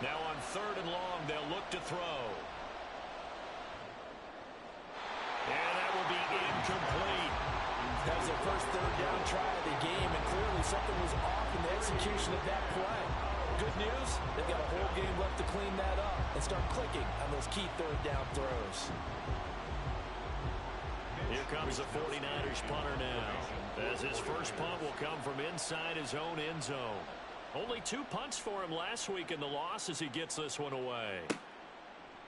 Now on 3rd and long, they'll look to throw. And that will be incomplete. That was their first 3rd down try of the game, and clearly something was off in the execution of that play. Good news, they've got a whole game left to clean that up and start clicking on those key 3rd down throws. Here comes the 49ers punter now, as his first punt will come from inside his own end zone. Only 2 punts for him last week in the loss as he gets this one away.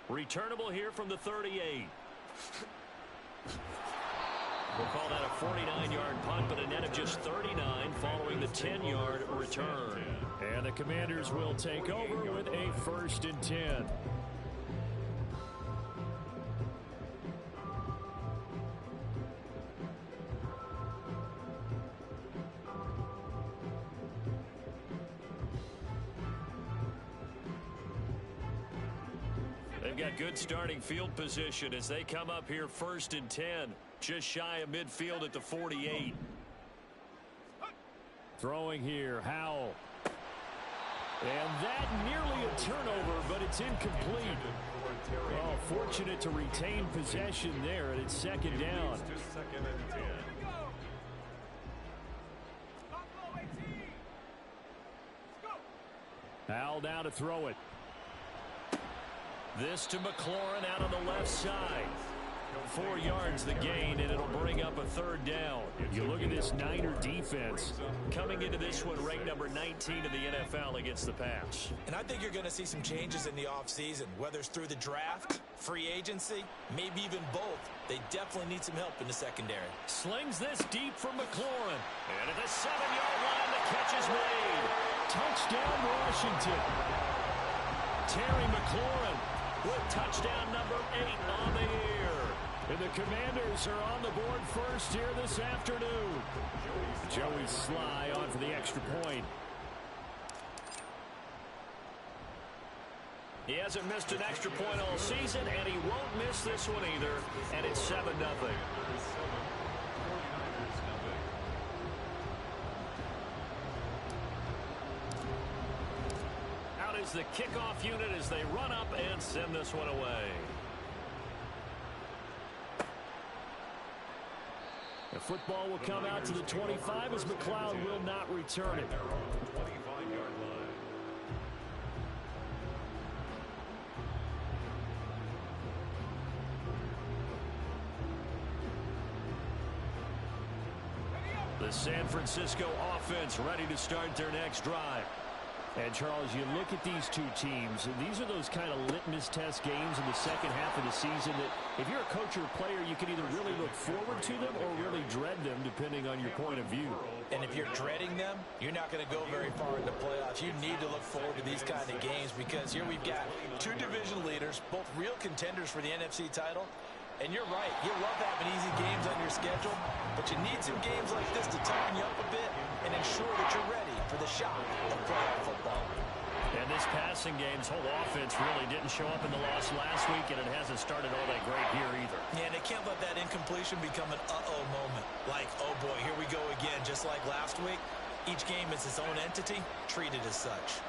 Returnable here from the 38. We'll call that a 49-yard punt, but a net of just 39 following the 10-yard return. And the Commanders will take over with a 1st and 10. They've got good starting field position as they come up here 1st and 10. Just shy of midfield at the 48. Throwing here, Howell. And that nearly a turnover, but it's incomplete. Well, fortunate to retain possession there, and it's 2nd down. Howell now to throw it. This to McLaurin out on the left side. 4 yards the gain, and it'll bring up a 3rd down. You look at this Niner defense coming into this one ranked number 19 in the NFL against the pass. And I think you're going to see some changes in the offseason, whether it's through the draft, free agency, maybe even both. They definitely need some help in the secondary. Slings this deep from McLaurin. And at the 7-yard line, the catch is made. Touchdown, Washington. Terry McLaurin with touchdown number 8 on the year. And the Commanders are on the board first here this afternoon. Joey Sly on for the extra point. He hasn't missed an extra point all season, and he won't miss this one either. And it's 7-0. Out is the kickoff unit as they run up and send this one away. The football will come out to the 25 as McLeod will not return it. The San Francisco offense ready to start their next drive. And, Charles, you look at these two teams, and these are those kind of litmus test games in the second half of the season that if you're a coach or a player, you can either really look forward to them or really dread them, depending on your point of view. And if you're dreading them, you're not going to go very far in the playoffs. You need to look forward to these kind of games because here we've got 2 division leaders, both real contenders for the NFC title. And you're right, you love having easy games on your schedule, but you need some games like this to toughen you up a bit and ensure that you're ready for the shock of playoff football. And this passing game's whole offense really didn't show up in the loss last week, and it hasn't started all that great here either. Yeah, and they can't let that incompletion become an uh-oh moment. Like, oh boy, here we go again, just like last week. Each game is its own entity, treated as such.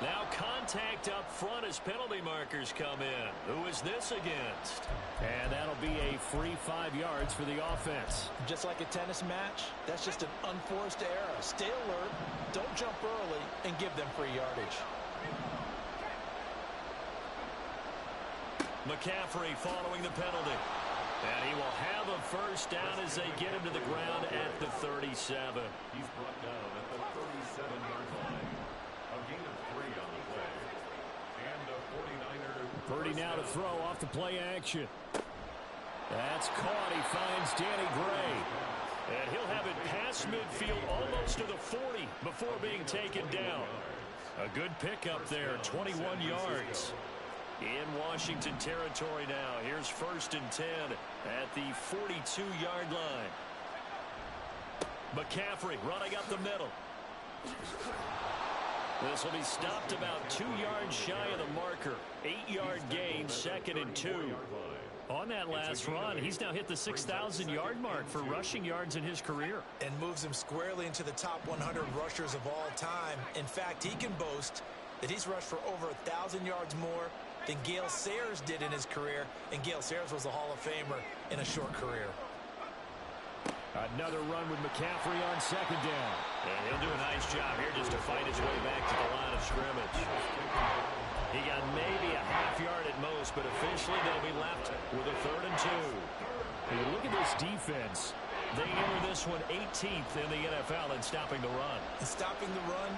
Now contact up front as penalty markers come in. Who is this against? And that'll be a free 5 yards for the offense. Just like a tennis match, that's just an unforced error. Stay alert, don't jump early, and give them free yardage. McCaffrey following the penalty. And he will have a first down as they get him to the ground at the 37. He's brought down at the 37-yard line. A gain of 3 on the play. And a 49er. Purdy now to throw off the play action. That's caught. He finds Danny Gray. And he'll have it past midfield almost to the 40 before being taken down. A good pickup there, 21 yards. In Washington territory now. Here's 1st and 10 at the 42-yard line. McCaffrey running up the middle. This will be stopped about 2 yards shy of the marker. 8-yard gain, 2nd and 2. On that last run, he's now hit the 6,000-yard mark for rushing yards in his career. And moves him squarely into the top 100 rushers of all time. In fact, he can boast that he's rushed for over 1,000 yards more than Gale Sayers did in his career. And Gale Sayers was a Hall of Famer in a short career. Another run with McCaffrey on second down. And he'll do a nice job here just to fight his way back to the line of scrimmage. He got maybe a half yard at most, but officially they'll be left with a 3rd and 2. Hey, look at this defense. They enter this one 18th in the NFL in stopping the run. And stopping the run,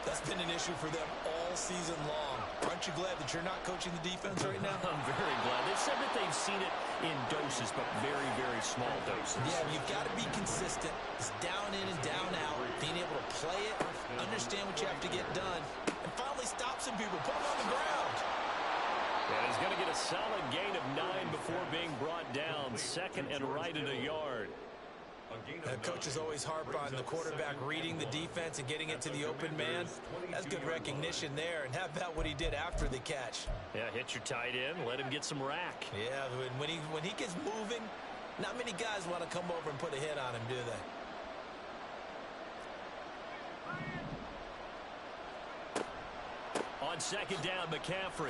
that's been an issue for them all season long. Aren't you glad that you're not coaching the defense right now? I'm very glad. They've said that they've seen it in doses, but very, very small doses. Yeah, you've got to be consistent. It's down in and down out. Being able to play it, understand what you have to get done, and finally stop some people, put them on the ground. And he's going to get a solid gain of 9 before being brought down. 2nd and right at a yard. Coaches always harp on the quarterback reading the defense and getting it to the open man. That's good recognition there. And how about what he did after the catch? Yeah, hit your tight end, let him get some rack. Yeah, when he gets moving, not many guys want to come over and put a hit on him, do they? On second down, McCaffrey.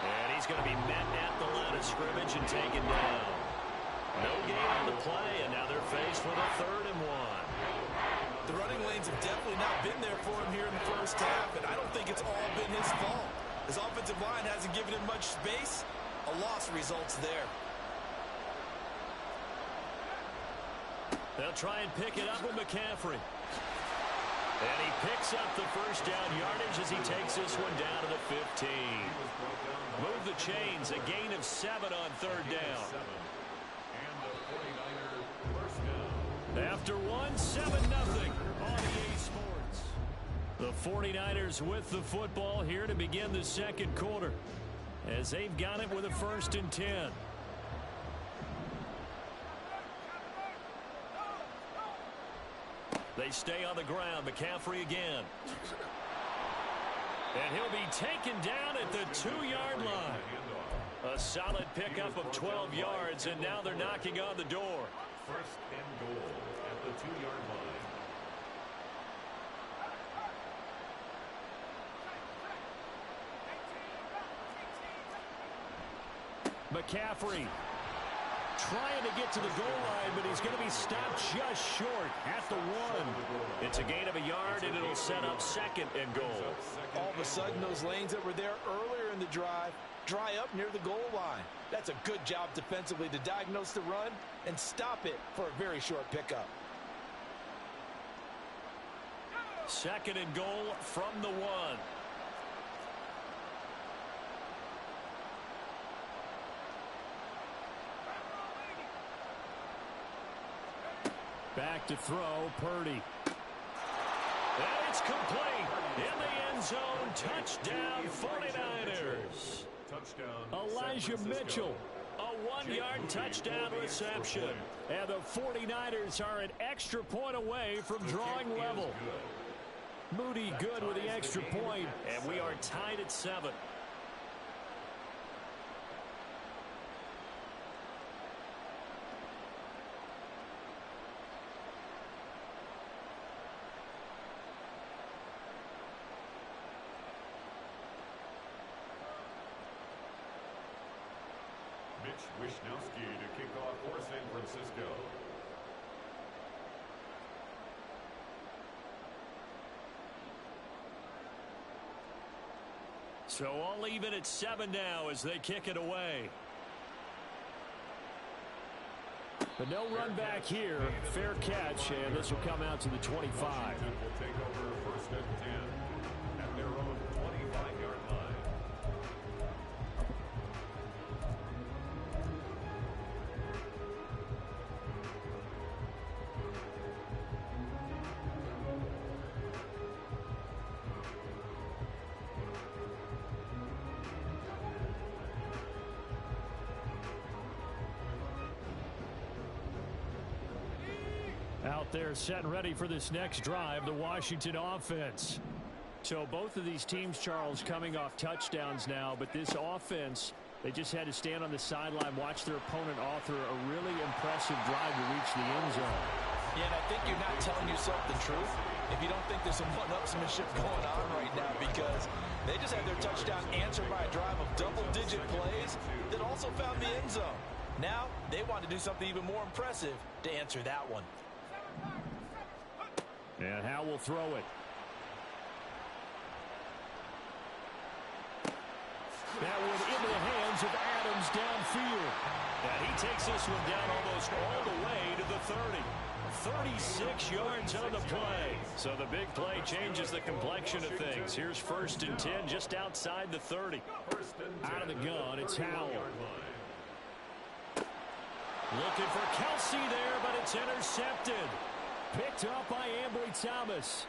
And he's going to be met at the line of scrimmage and taken down. No gain on the play, and now they're faced with a 3rd and 1. The running lanes have definitely not been there for him here in the first half, and I don't think it's all been his fault. His offensive line hasn't given him much space. A loss results there. They'll try and pick it up with McCaffrey. And he picks up the first down yardage as he takes this one down to the 15. Move the chains, a gain of 7 on 3rd down. After 1, 7-0 on EA Sports. The 49ers with the football here to begin the 2nd quarter, as they've got it with a 1st and 10. They stay on the ground. McCaffrey again. And he'll be taken down at the 2-yard line. A solid pickup of 12 yards, and now they're knocking on the door. 1st and goal at the 2-yard line. McCaffrey trying to get to the goal line, but he's going to be stopped just short at the 1. It's a gain of a yard, and it'll set up 2nd and goal. All of a sudden, those lanes that were there earlier in the drive dry up near the goal line. That's a good job defensively to diagnose the run and stop it for a very short pickup. 2nd and goal from the 1. Back to throw, Purdy. And it's complete. In the end zone, touchdown 49ers. Elijah Mitchell, a 1-yard touchdown reception. And the 49ers are an extra point away from drawing level. Moody good with the extra point, and we are tied at 7. Wishnowski to kick off for San Francisco. So all even at 7 now as they kick it away. But no run back here. Fair catch, and this will come out to the 25. Washington will take over 1st and 10 at their own 25-yard line. Out there set and ready for this next drive, the Washington offense. So both of these teams, Charles, coming off touchdowns now, but this offense They just had to stand on the sideline, watch their opponent author a really impressive drive to reach the end zone. Yeah, and I think you're not telling yourself the truth if you don't think there's some one-upsmanship going on right now, because they just had their touchdown answered by a drive of double-digit plays that also found the end zone. Now, they want to do something even more impressive to answer that one. And Howe will throw it. That one into the hands of Adams downfield. And he takes this one down almost all the way to the 30. 36 yards on the play. So the big play changes the complexion of things. Here's 1st and 10 just outside the 30. Out of the gun, it's Howell. Looking for Kelsey there, but it's intercepted. Picked up by Ambry Thomas.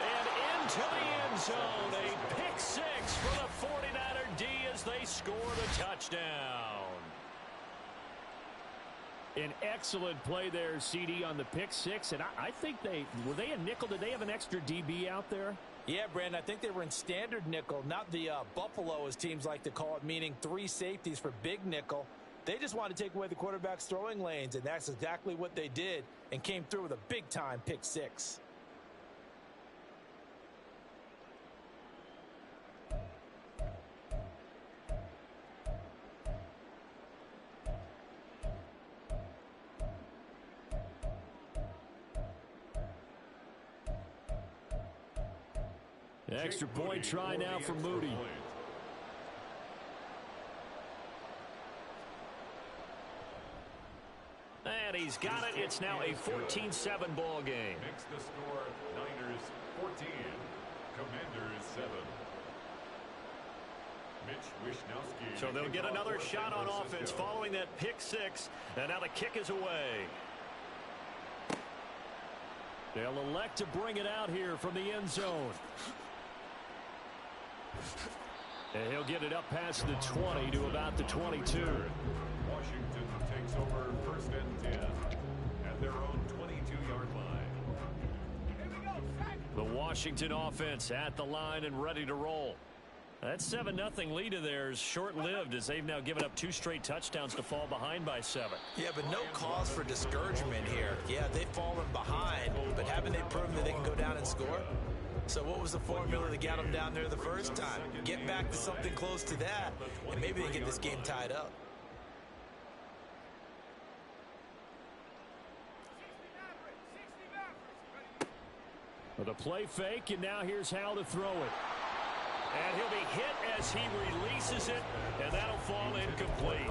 And into the end zone. A pick 6 for the 49er D as they score the touchdown. An excellent play there, CD, on the pick 6. And I think were they a nickel? Did they have an extra DB out there? Yeah, Brandon, I think they were in standard nickel, not the Buffalo, as teams like to call it, meaning 3 safeties for big nickel. They just wanted to take away the quarterback's throwing lanes, and that's exactly what they did, and came through with a big-time pick 6. Extra point try now for Moody. And he's got it. It's now a 14-7 ball game. Makes the score Niners 14, Commanders 7. Mitch Wishnowsky. So they'll get another shot on offense following that pick 6. And now the kick is away. They'll elect to bring it out here from the end zone. And he'll get it up past the 20 to about the 22. Washington takes over 1st and 10 at their own 22-yard line. The Washington offense at the line and ready to roll. That 7-0 lead of theirs short-lived, as they've now given up 2 straight touchdowns to fall behind by 7. Yeah, but no cause for discouragement here. Yeah, they've fallen behind, but haven't they proven that they can go down and score? So what was the formula that got them down there the first time? Get back to something close to that, and maybe they get this game tied up. With a play fake, and now here's Howell to throw it. And he'll be hit as he releases it, and that'll fall incomplete.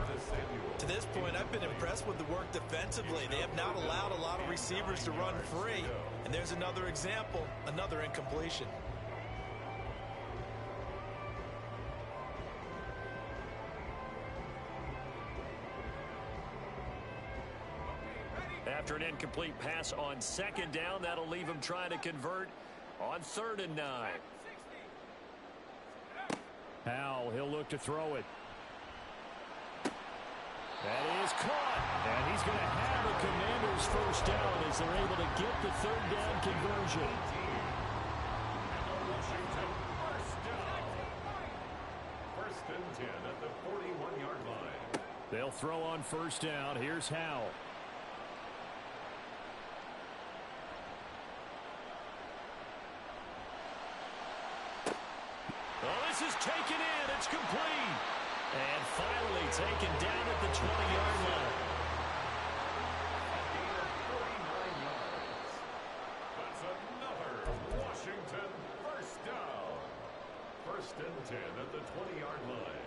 To this point, I've been impressed with the work defensively. They have not allowed a lot of receivers to run free. And there's another example, another incompletion. After an incomplete pass on 2nd down, that'll leave him trying to convert on 3rd and 9. Howell, he'll look to throw it. That is caught. And he's going to have the Commanders' 1st down as they're able to get the 3rd down conversion. Washington 1st down. 1st and 10 at the 41-yard line. They'll throw on 1st down. Here's Howell. This is taken in. It's complete. And finally taken down at the 20-yard line. A gain of 49 yards. That's another Washington 1st down. 1st and 10 at the 20-yard line.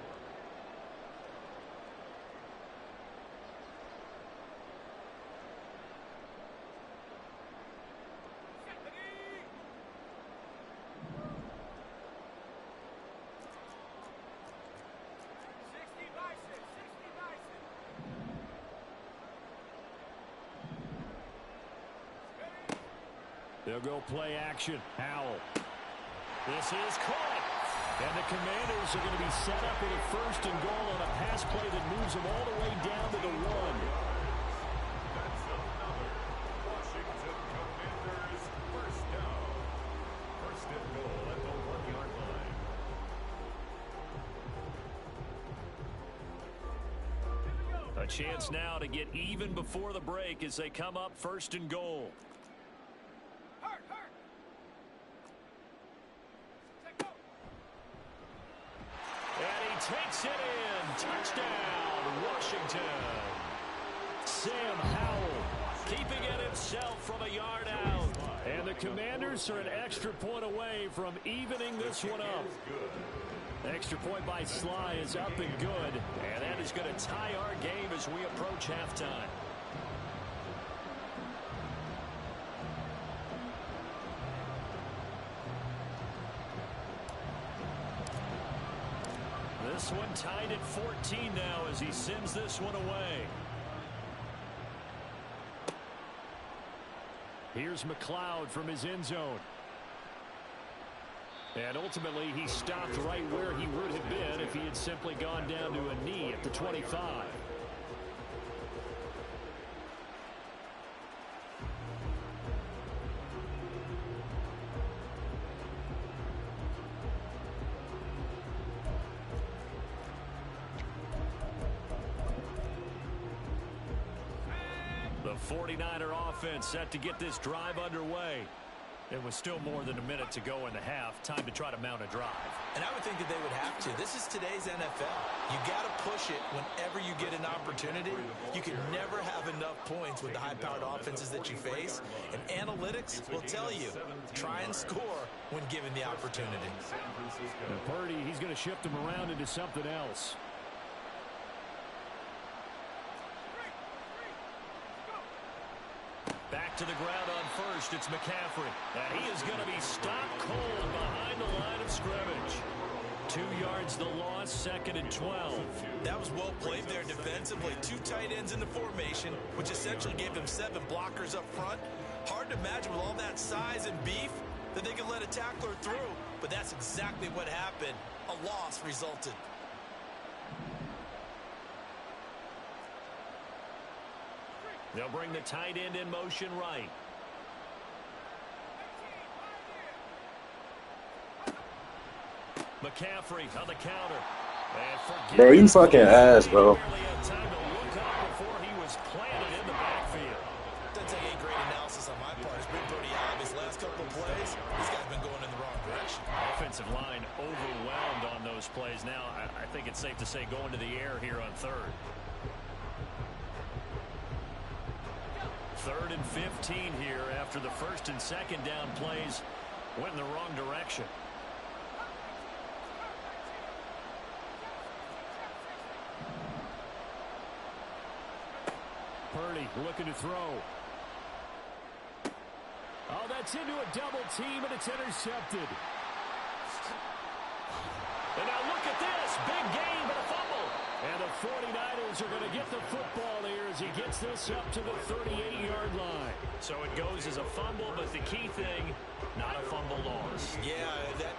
They'll go play action. Howell. This is caught. And the Commanders are going to be set up with a 1st and goal on a pass play that moves them all the way down to the 1. That's another Washington Commanders 1st down. 1st and goal at the 1-yard line. chance now to get even before the break as they come up 1st and goal. And he takes it in. Touchdown, Washington. Sam Howell keeping it himself from a yard out. And the Commanders are an extra point away from evening this one up. Extra point by Sly is up and good. And that is going to tie our game as we approach halftime. This one tied at 14 now as he sends this one away. Here's McLeod from his end zone. And ultimately, he stopped right where he would have been if he had simply gone down to a knee at the 25. The 49er offense set to get this drive underway. It was still more than a minute to go in the half. Time to try to mount a drive. And I would think that they would have to. This is today's NFL. You got to push it whenever you get an opportunity. You can never have enough points with the high-powered offenses that you face. And analytics will tell you, try and score when given the opportunity. And Purdy, he's going to shift him around into something else. Back to the ground on first. It's McCaffrey. And he is going to be stopped cold behind the line of scrimmage. 2 yards the loss, 2nd and 12. That was well played there defensively. 2 tight ends in the formation, which essentially gave them 7 blockers up front. Hard to imagine with all that size and beef that they could let a tackler through. But that's exactly what happened. A loss resulted. They'll bring the tight end in motion right. McCaffrey on the counter. Bro, you fucking ass, bro. Time to look up before he was planted in the backfield. Doesn't take any great analysis on my part. It's been pretty obvious. Last couple of plays, this guy's been going in the wrong direction. Offensive line overwhelmed on those plays. Now, I think it's safe to say going to the air here on 3rd. 3rd and 15 here after the 1st and 2nd down plays went in the wrong direction. Purdy looking to throw. Oh, that's into a double team, and it's intercepted. And now look at this. Big game, but a fumble. And the 49ers are going to get the football here as he gets this up to the 38-yard line. So it goes as a fumble, but the key thing, not a fumble loss. Yeah,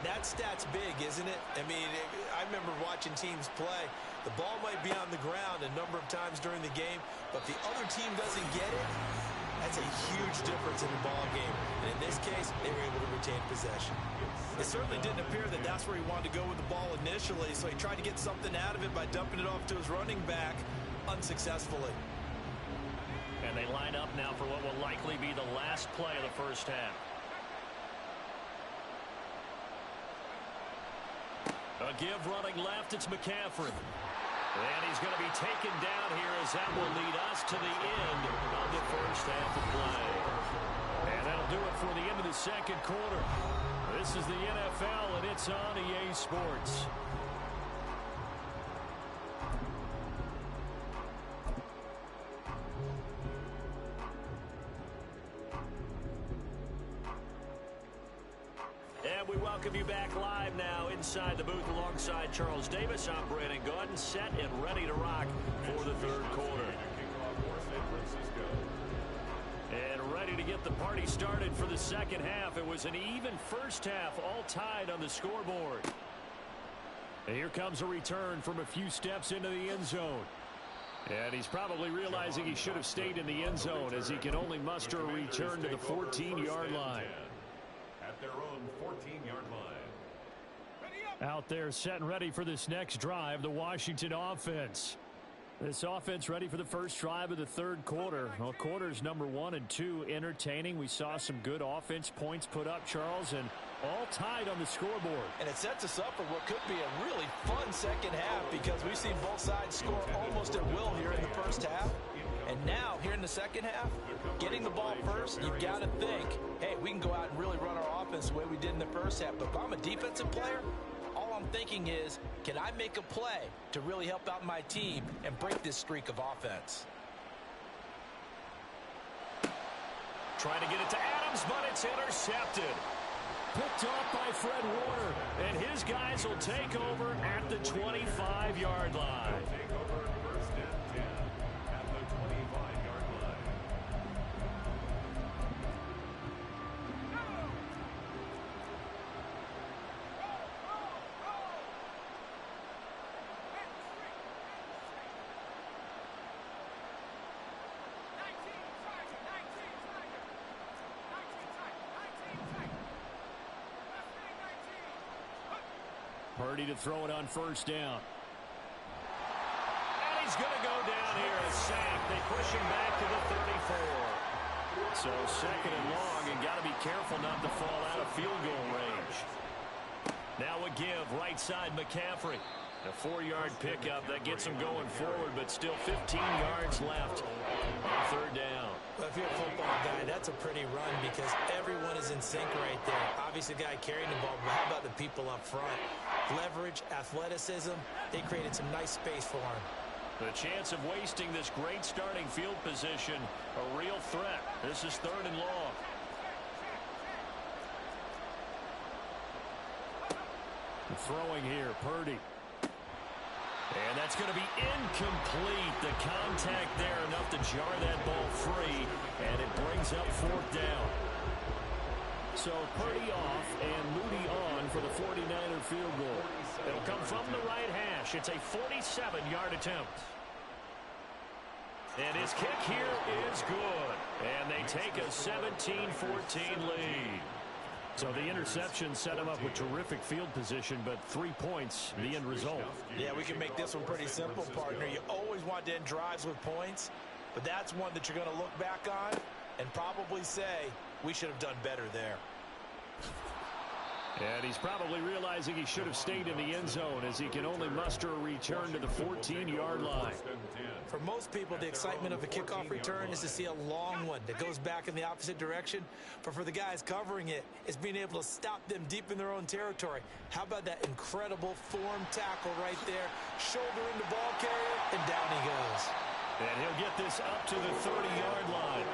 that stat's big, isn't it? I mean, I remember watching teams play. The ball might be on the ground a number of times during the game, but if the other team doesn't get it, that's a huge difference in the ball game. And in this case, they were able to retain possession. It certainly didn't appear that that's where he wanted to go with the ball initially, so he tried to get something out of it by dumping it off to his running back unsuccessfully. And they line up now for what will likely be the last play of the first half. A give running left, it's McCaffrey. And he's going to be taken down here as that will lead us to the end of the first half of play. And that'll do it for the end of the 2nd quarter. This is the NFL, and it's on EA Sports. And we welcome you back live now inside the booth alongside Charles Davis. I'm Brandon Gordon, set and ready to rock for the 3rd quarter. And ready to get the party started for the 2nd half. It was an even first half, all tied on the scoreboard. And here comes a return from a few steps into the end zone. And he's probably realizing he should have stayed in the end zone as he can only muster a return to the 14-yard line. At their own 14-yard line. Out there set and ready for this next drive, the Washington offense. This offense ready for the first drive of the third quarter. Well, quarters number 1 and 2 entertaining. We saw some good offense points put up, Charles, and all tied on the scoreboard. And it sets us up for what could be a really fun second half because we've seen both sides score almost at will here in the first half. And now, here in the second half, getting the ball first, you've got to think, hey, we can go out and really run our offense the way we did in the first half. But if I'm a defensive player, all I'm thinking is, can I make a play to really help out my team and break this streak of offense? Trying to get it to Adams, but it's intercepted. Picked off by Fred Warner, and his guys will take over at the 25-yard line. Purdy to throw it on first down. And he's going to go down here, a sack. They push him back to the 34. So second and long, and got to be careful not to fall out of field goal range. Now a give, right side McCaffrey. A 4-yard pickup that gets him going forward, but still 15 yards left on third down. Well, if you're a football guy, that's a pretty run because everyone is in sync right there. Obviously, the guy carrying the ball, but how about the people up front? Leverage, athleticism, they created some nice space for him. The chance of wasting this great starting field position, a real threat. This is third and long. Throwing here, Purdy. And that's going to be incomplete. The contact there enough to jar that ball free, and it brings up fourth down. So Purdy off and Moody on for the 49er field goal. It'll come from the right hash. It's a 47-yard attempt. And his kick here is good. And they take a 17-14 lead. So the interception set him up with terrific field position, but 3 points, the end result. Yeah, we can make this one pretty simple, partner. You always want to end drives with points, but that's one that you're going to look back on and probably say, we should have done better there. And he's probably realizing he should have stayed in the end zone as he can only muster a return to the 14-yard line. For most people, the excitement of a kickoff return is to see a long one that goes back in the opposite direction. But for the guys covering it, it's being able to stop them deep in their own territory. How about that incredible form tackle right there? Shoulder in the ball carrier, and down he goes. And he'll get this up to the 30-yard line.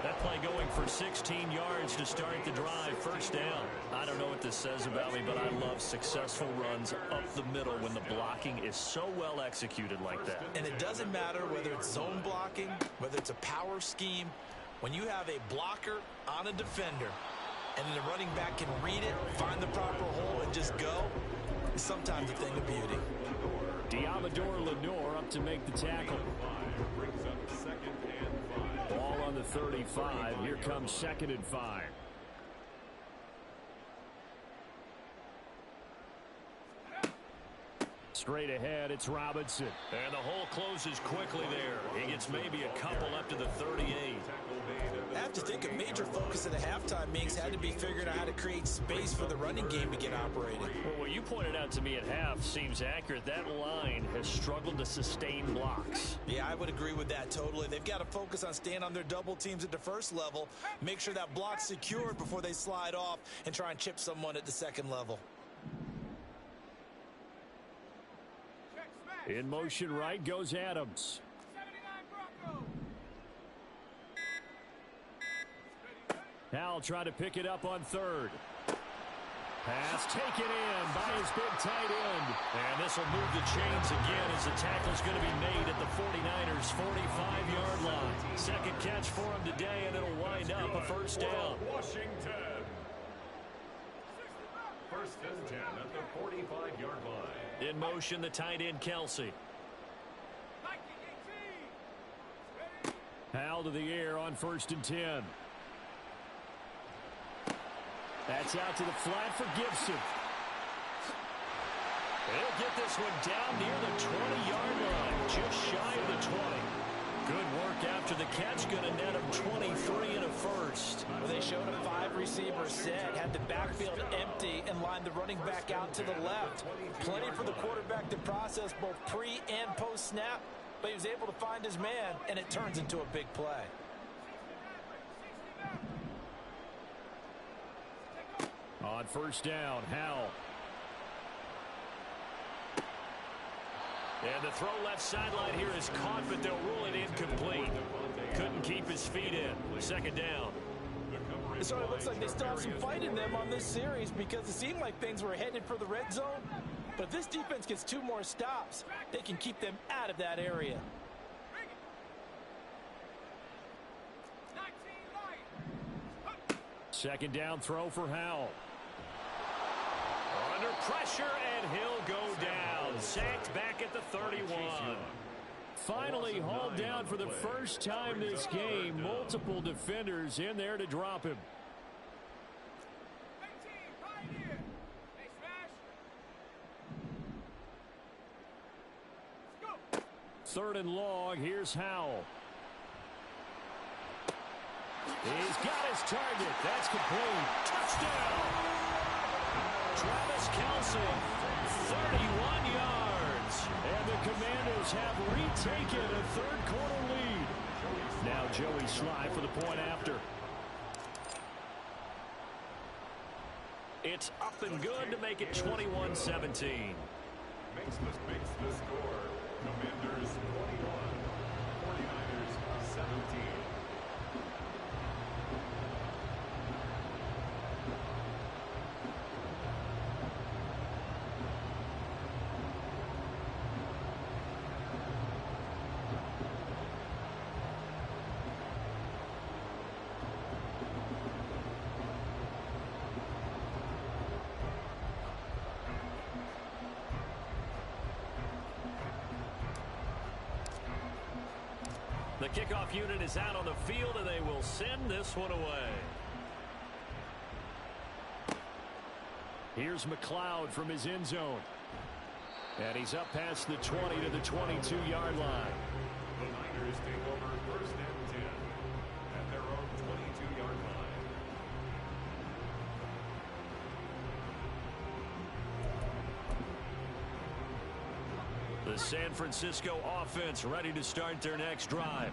That play going for 16 yards to start the drive. First down. I don't know what this says about me, but I love successful runs up the middle when the blocking is so well executed like that. And it doesn't matter whether it's zone blocking, whether it's a power scheme. When you have a blocker on a defender, and the running back can read it, find the proper hole, and just go, it's sometimes a thing of beauty. Diamador Lenore up to make the tackle. Ball on the 35. Here comes 2nd and 5. Straight ahead, it's Robinson. And the hole closes quickly there. He gets maybe a couple up to the 38. I have to think a major focus of the halftime meetings had to be figuring out how to create space for the running game to get operating. Well, what you pointed out to me at half seems accurate. That line has struggled to sustain blocks. Yeah, I would agree with that totally. They've got to focus on staying on their double teams at the first level, make sure that block's secured before they slide off and try and chip someone at the second level. In motion right goes Adams. Howell trying to pick it up on third. Pass taken in by his big tight end. And this will move the chains again as the tackle's going to be made at the 49ers' 45-yard line. Second catch for him today, and it'll wind up a first down. Washington. First and 10 at the 45-yard line. In motion, the tight end, Kelsey. Howell to the air on 1st and 10. That's out to the flat for Gibson. He'll get this one down near the 20-yard line. just shy of the 20. Good work after the catch. Going to net him 23 and a first. Well, they showed a 5-receiver set, had the backfield empty, and lined the running back out to the left. Plenty for the quarterback to process both pre- and post-snap, but he was able to find his man, and it turns into a big play. On first down, Howell. And the throw left sideline here is caught, but they'll rule it incomplete. Couldn't keep his feet in. Second down. So it looks like they still have some fight in them on this series because it seemed like things were headed for the red zone. But if this defense gets 2 more stops, they can keep them out of that area. Second down throw for Howell. Under pressure, and he'll go down. Sacked back at the 31. Finally hauled down for the first time this game. Multiple defenders in there to drop him. Third and long. Here's Howell. He's got his target. That's complete. Touchdown. Travis Kelce, 31 yards. And the Commandos have retaken a third-quarter lead. Now Joey Sly for the point after. It's up and good to make it 21-17. Makes the score. Commanders 21, 49ers 17. The kickoff unit is out on the field, and they will send this one away. Here's McLeod from his end zone. And he's up past the 20 to the 22-yard line. The Niners take over first and 10 at their own 22-yard line. The San Francisco offense ready to start their next drive.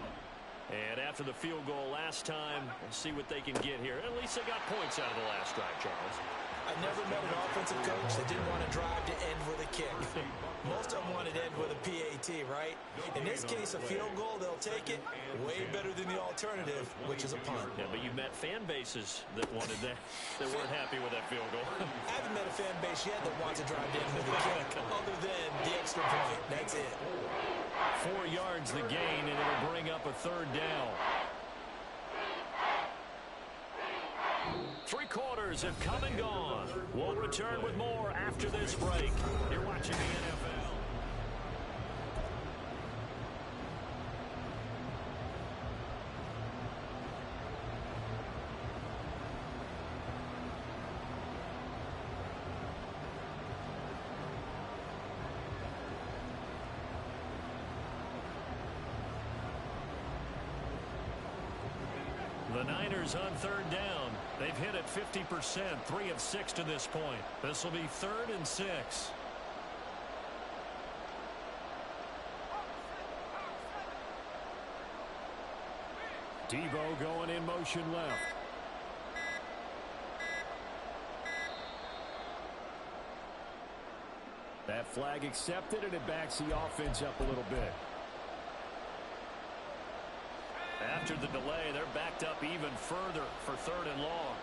And after the field goal last time, we'll see what they can get here. At least they got points out of the last drive, Charles. I never met an offensive coach that didn't want to drive to end with a kick. Most of them wanted to end with a PAT, right? In this case, a field goal, they'll take it. Way better than the alternative, which is a punt. Yeah, but you've met fan bases that wanted that, that weren't happy with that field goal. I haven't met a fan base yet that wants to drive to end with a kick, other than the extra point. That's it. 4 yards the gain, and it'll bring up a third down. 3 quarters have come and gone. We'll return with more after this break. You're watching the NFL. The Niners on third down. They've hit it 50%, 3 of 6 to this point. This will be 3rd and 6. Debo going in motion left. That flag accepted, and it backs the offense up a little bit. After the delay, they're backed up even further for 3rd and long.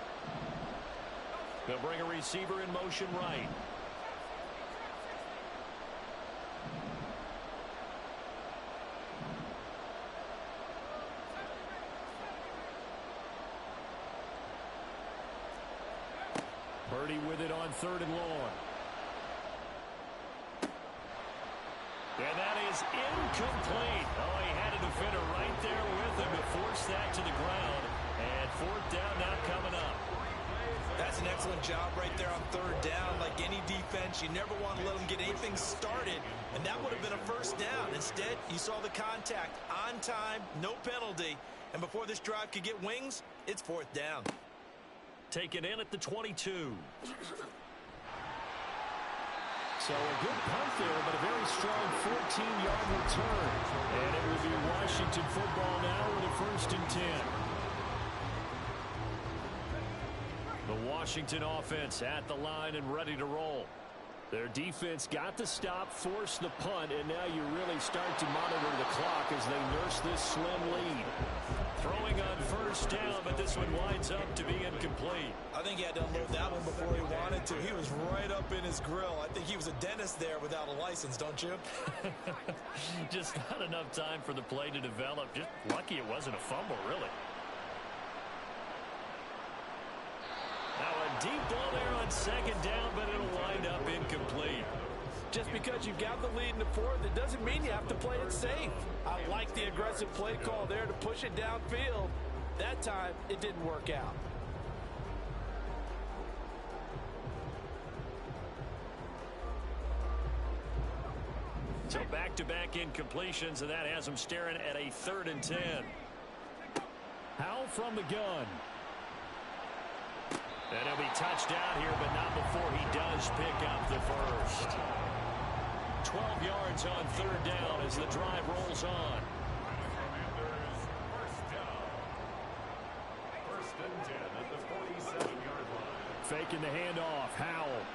They'll bring a receiver in motion right. Purdy with it on 3rd and long. And that is incomplete. Oh, he had a defender right there with him to force that to the ground. And 4th down now coming up. That's an excellent job right there on 3rd down. Like any defense, you never want to let them get anything started. And that would have been a 1st down. Instead, you saw the contact on time, no penalty. And before this drive could get wings, it's 4th down. Taken in at the 22. So a good punt there, but a very strong 14-yard return. And it will be Washington football now with a 1st and 10. The Washington offense at the line and ready to roll. Their defense got the stop, forced the punt, and now you really start to monitor the clock as they nurse this slim lead. Throwing on 1st down, but this one winds up to be incomplete. I think he had to unload that one before he wanted to. He was right up in his grill. I think he was a dentist there without a license, don't you? Just not enough time for the play to develop. Just lucky it wasn't a fumble, really. Now a deep ball there on 2nd down, but it'll wind up incomplete. Just because you've got the lead in the 4th, it doesn't mean you have to play it safe. I like the aggressive play call there to push it downfield. That time, it didn't work out. So back-to-back incompletions, and that has them staring at a 3rd and 10. Howell from the gun. And he'll be touched out here, but not before he does pick up the first. 12 yards on 3rd down as the drive rolls on. Commanders, 1st down. 1st and 10 at the 47-yard line. Faking the handoff, Howell.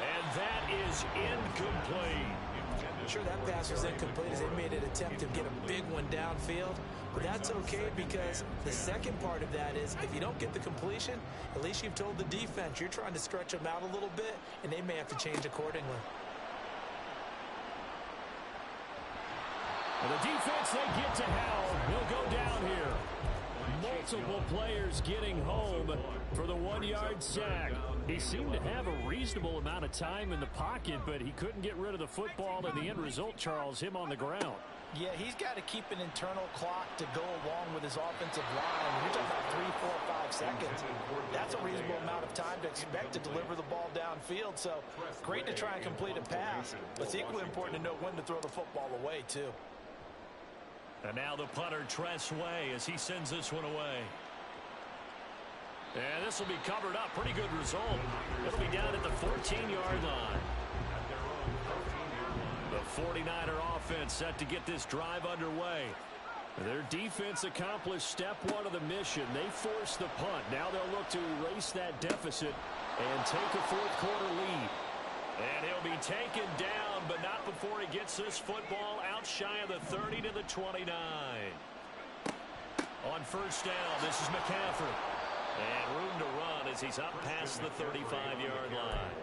And that is incomplete. Sure, that pass was incomplete as they made an attempt to get a big one downfield. But that's okay because the second part of that is if you don't get the completion, at least you've told the defense you're trying to stretch them out a little bit, and they may have to change accordingly. Well, the defense, they get to Howell. He'll go down here. Multiple players getting home for the 1-yard sack. He seemed to have a reasonable amount of time in the pocket, but he couldn't get rid of the football, and the end result, Charles, him on the ground. Yeah, he's got to keep an internal clock to go along with his offensive line. When you're talking about 3, 4, 5 seconds, that's a reasonable amount of time to expect to deliver the ball downfield. So great to try and complete a pass, but it's equally important to know when to throw the football away, too. And now the punter, Tress Way, as he sends this one away. And this will be covered up. Pretty good result. It'll be down at the 14-yard line. The 49er offense set to get this drive underway. Their defense accomplished step 1 of the mission. They forced the punt. Now they'll look to erase that deficit and take a 4th quarter lead. And he'll be taken down, but not before he gets this football out shy of the 30 to the 29. On 1st down, this is McCaffrey. And room to run as he's up past the 35-yard line.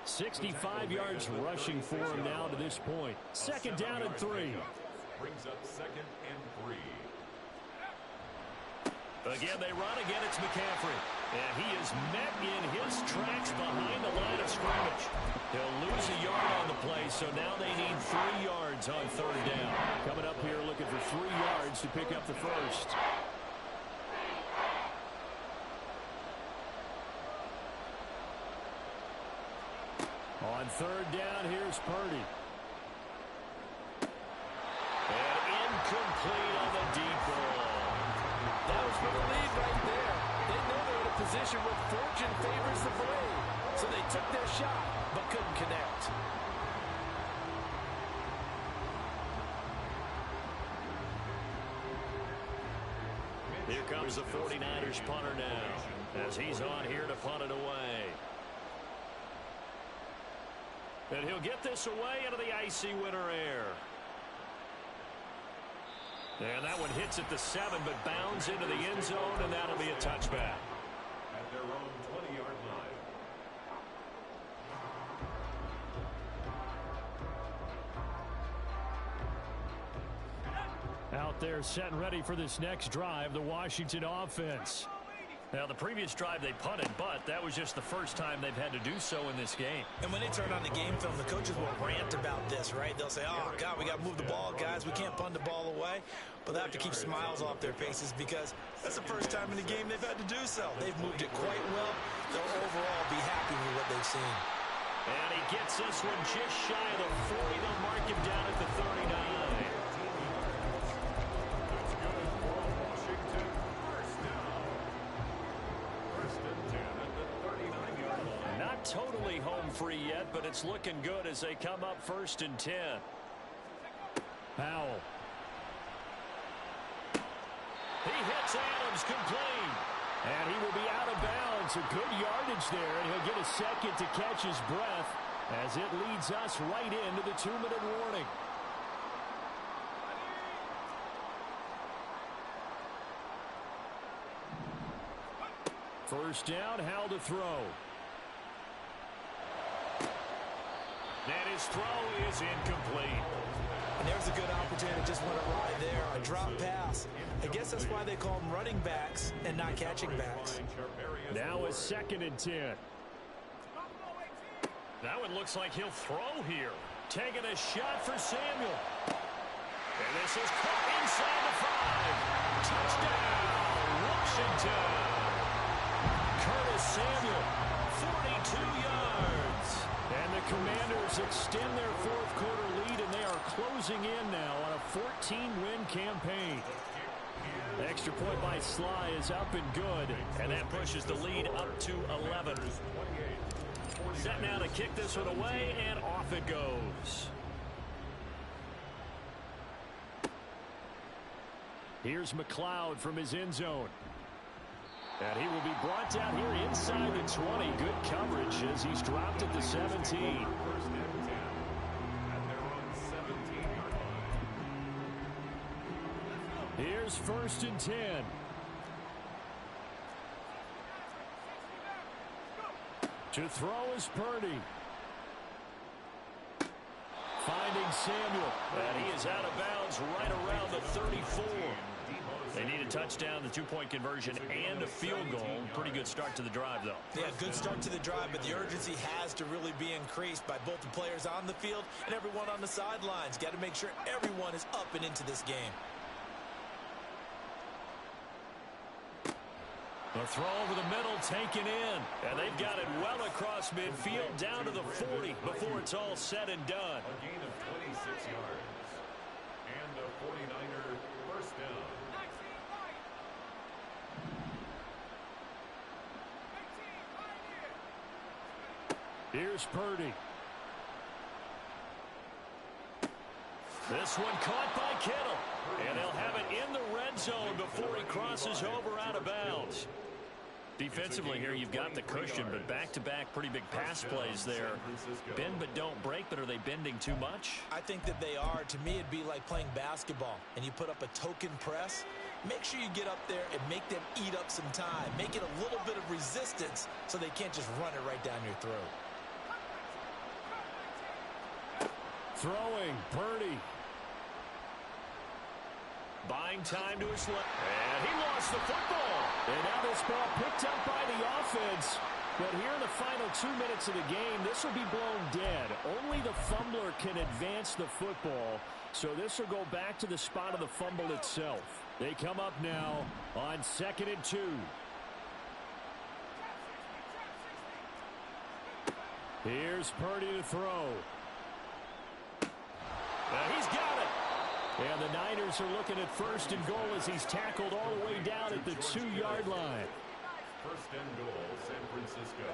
65 yards rushing for him now to this point. 2nd down and 3. Brings up 2nd and 3. Again, they run. Again, it's McCaffrey. And he is met in his tracks behind the line of scrimmage. He'll lose a yard on the play, so now they need 3 yards on 3rd down. Coming up here looking for 3 yards to pick up the first. On 3rd down, here's Purdy. And incomplete on the deep ball. That was for the lead right there. They know they're in a position where fortune favors the brave. So they took their shot, but couldn't connect. Here comes the 49ers punter now, as he's on here to punt it away. And he'll get this away into the icy winter air. And that one hits at the 7, but bounds into the end zone, and that'll be a touchback. At their own 20-yard line. Out there set and ready for this next drive, the Washington offense. Now, the previous drive they punted, but that was just the first time they've had to do so in this game. And when they turn on the game film, the coaches will rant about this, right? They'll say, oh, God, we got to move the ball, guys. We can't punt the ball away. But they have to keep smiles off their faces because that's the first time in the game they've had to do so. They've moved it quite well. They'll overall be happy with what they've seen. And he gets this one just shy of the 40. They'll mark him down at the 39. That's good for Washington. First down. First and 10 at the 39-yard line. Not totally home free yet, but it's looking good as they come up first and 10. Powell. He hits Adams complete. And he will be out of bounds. A good yardage there, and he'll get a second to catch his breath as it leads us right into the 2-minute warning. First down, Howell to throw. And his throw is incomplete. And there's a good opportunity. Just went awry there. A drop pass. I guess that's why they call them running backs and not catching backs. Now a 2nd and 10. That one looks like he'll throw here. Taking a shot for Samuel. And this is caught inside the 5. Touchdown, Washington. Curtis Samuel, 42 yards. And the Commanders extend their 4th quarter lead, and they are closing in now on a 14-win campaign. Extra point by Sly is up and good, and that pushes the lead up to 11. Set now to kick this one away, and off it goes. Here's McLeod from his end zone. And he will be brought down here inside the 20. Good coverage as he's dropped at the 17. First and 10 at their own 17-yard line. Here's 1st and 10. To throw is Purdy. Finding Samuel. And he is out of bounds right around the 34. They need a touchdown, the 2-point conversion, and a field goal. Pretty good start to the drive, though. Yeah, good start to the drive, but the urgency has to really be increased by both the players on the field and everyone on the sidelines. Got to make sure everyone is up and into this game. The throw over the middle taken in. And they've got it well across midfield down to the 40 before it's all said and done. A gain of 26 yards. And a 49er first down. Here's Purdy. This one caught by Kittle. And they'll have it in the red zone before he crosses over out of bounds. Defensively here, you've got the cushion, but back-to-back pretty big pass plays there. Bend but don't break, but are they bending too much? I think that they are. To me, it'd be like playing basketball, and you put up a token press. Make sure you get up there and make them eat up some time. Make it a little bit of resistance so they can't just run it right down your throat. Throwing, Purdy. Buying time to his left. And he lost the football. And now this ball picked up by the offense. But here in the final 2 minutes of the game, this will be blown dead. Only the fumbler can advance the football. So this will go back to the spot of the fumble itself. They come up now on 2nd and 2. Here's Purdy to throw. He's got it. And the Niners are looking at 1st and goal as he's tackled all the way down at the 2-yard line. First and goal, San Francisco.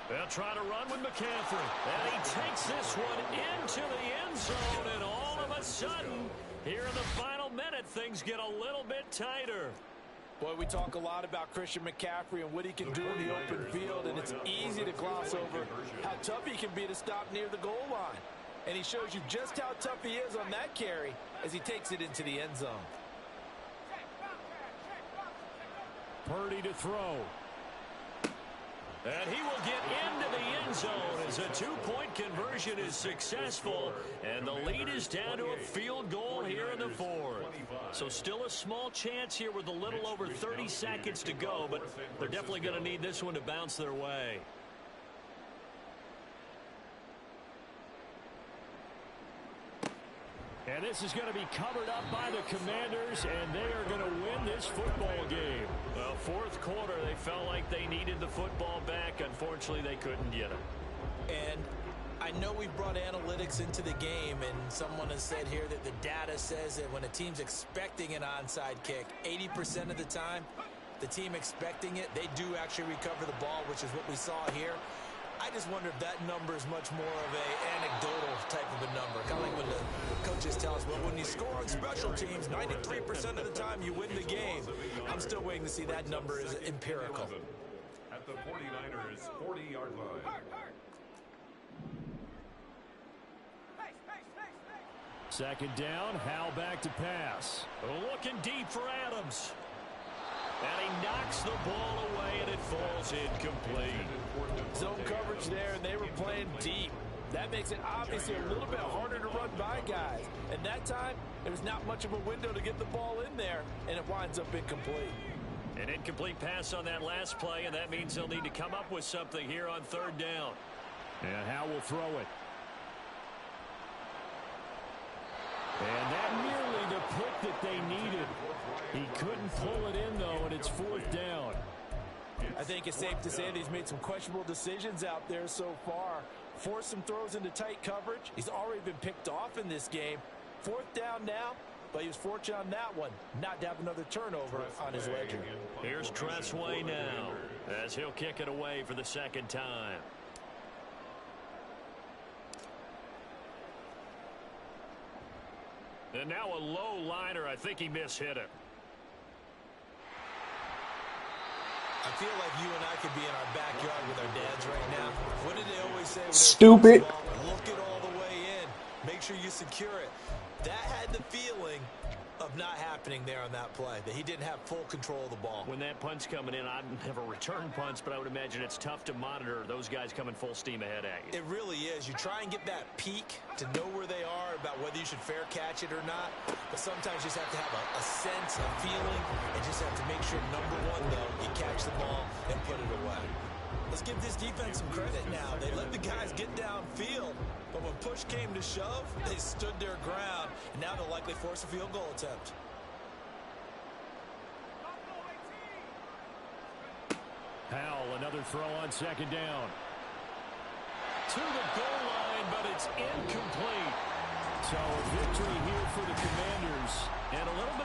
They'll try to run with McCaffrey. And he takes this one into the end zone. And all of a sudden, here in the final minute, things get a little bit tighter. Boy, we talk a lot about Christian McCaffrey and what he can do in the open field, and it's easy to gloss over how tough he can be to stop near the goal line. And he shows you just how tough he is on that carry as he takes it into the end zone. Purdy to throw. And he will get into the end zone as a 2-point conversion is successful. And the lead is down to a field goal here in the 4th. So still a small chance here with a little over 30 seconds to go. But they're definitely going to need this one to bounce their way. And this is going to be covered up by the Commanders, and they are going to win this football game. Well, 4th quarter, they felt like they needed the football back. Unfortunately, they couldn't get it. And I know we've brought analytics into the game, and someone has said here that the data says that when a team's expecting an onside kick, 80% of the time, the team expecting it, they do actually recover the ball, which is what we saw here. I just wonder if that number is much more of an anecdotal type of a number. Kind of like when the coaches tell us, well, when you score on special teams, 93% of the time you win the game. I'm still waiting to see that number is empirical. At the 49ers 40-yard line. Second down, Howell back to pass. Looking deep for Adams. And he knocks the ball away, and it falls incomplete. Zone coverage there, and they were playing deep. That makes it obviously a little bit harder to run by guys. And that time, there was not much of a window to get the ball in there, and it winds up incomplete. An incomplete pass on that last play, and that means they'll need to come up with something here on third down. And Howell will throw it. And that nearly the pick that they needed. He couldn't pull it in, though, and it's fourth down. I think it's safe to say that he's made some questionable decisions out there so far. Forced some throws into tight coverage. He's already been picked off in this game. Fourth down now, but he was fortunate on that one, not to have another turnover on his ledger. Here's Tressway now, as he'll kick it away for the second time. And now a low liner. I think he mishit it. I feel like you and I could be in our backyard with our dads right now. What did they always say? Stupid. Look it all the way in. Make sure you secure it. That had the feeling of not happening there on that play, that he didn't have full control of the ball. When that punt's coming in, I never return punts, but I would imagine it's tough to monitor those guys coming full steam ahead at you. It really is. You try and get that peek to know where they are, about whether you should fair catch it or not, but sometimes you just have to have a sense, a feeling, and just have to make sure, number one, though, you catch the ball and put it away. Let's give this defense some credit now. They let the guys get downfield, but when push came to shove, they stood their ground, and now they'll likely force a field goal attempt. Howell, another throw on second down. To the goal line, but it's incomplete. So a victory here for the Commanders, and a little bit of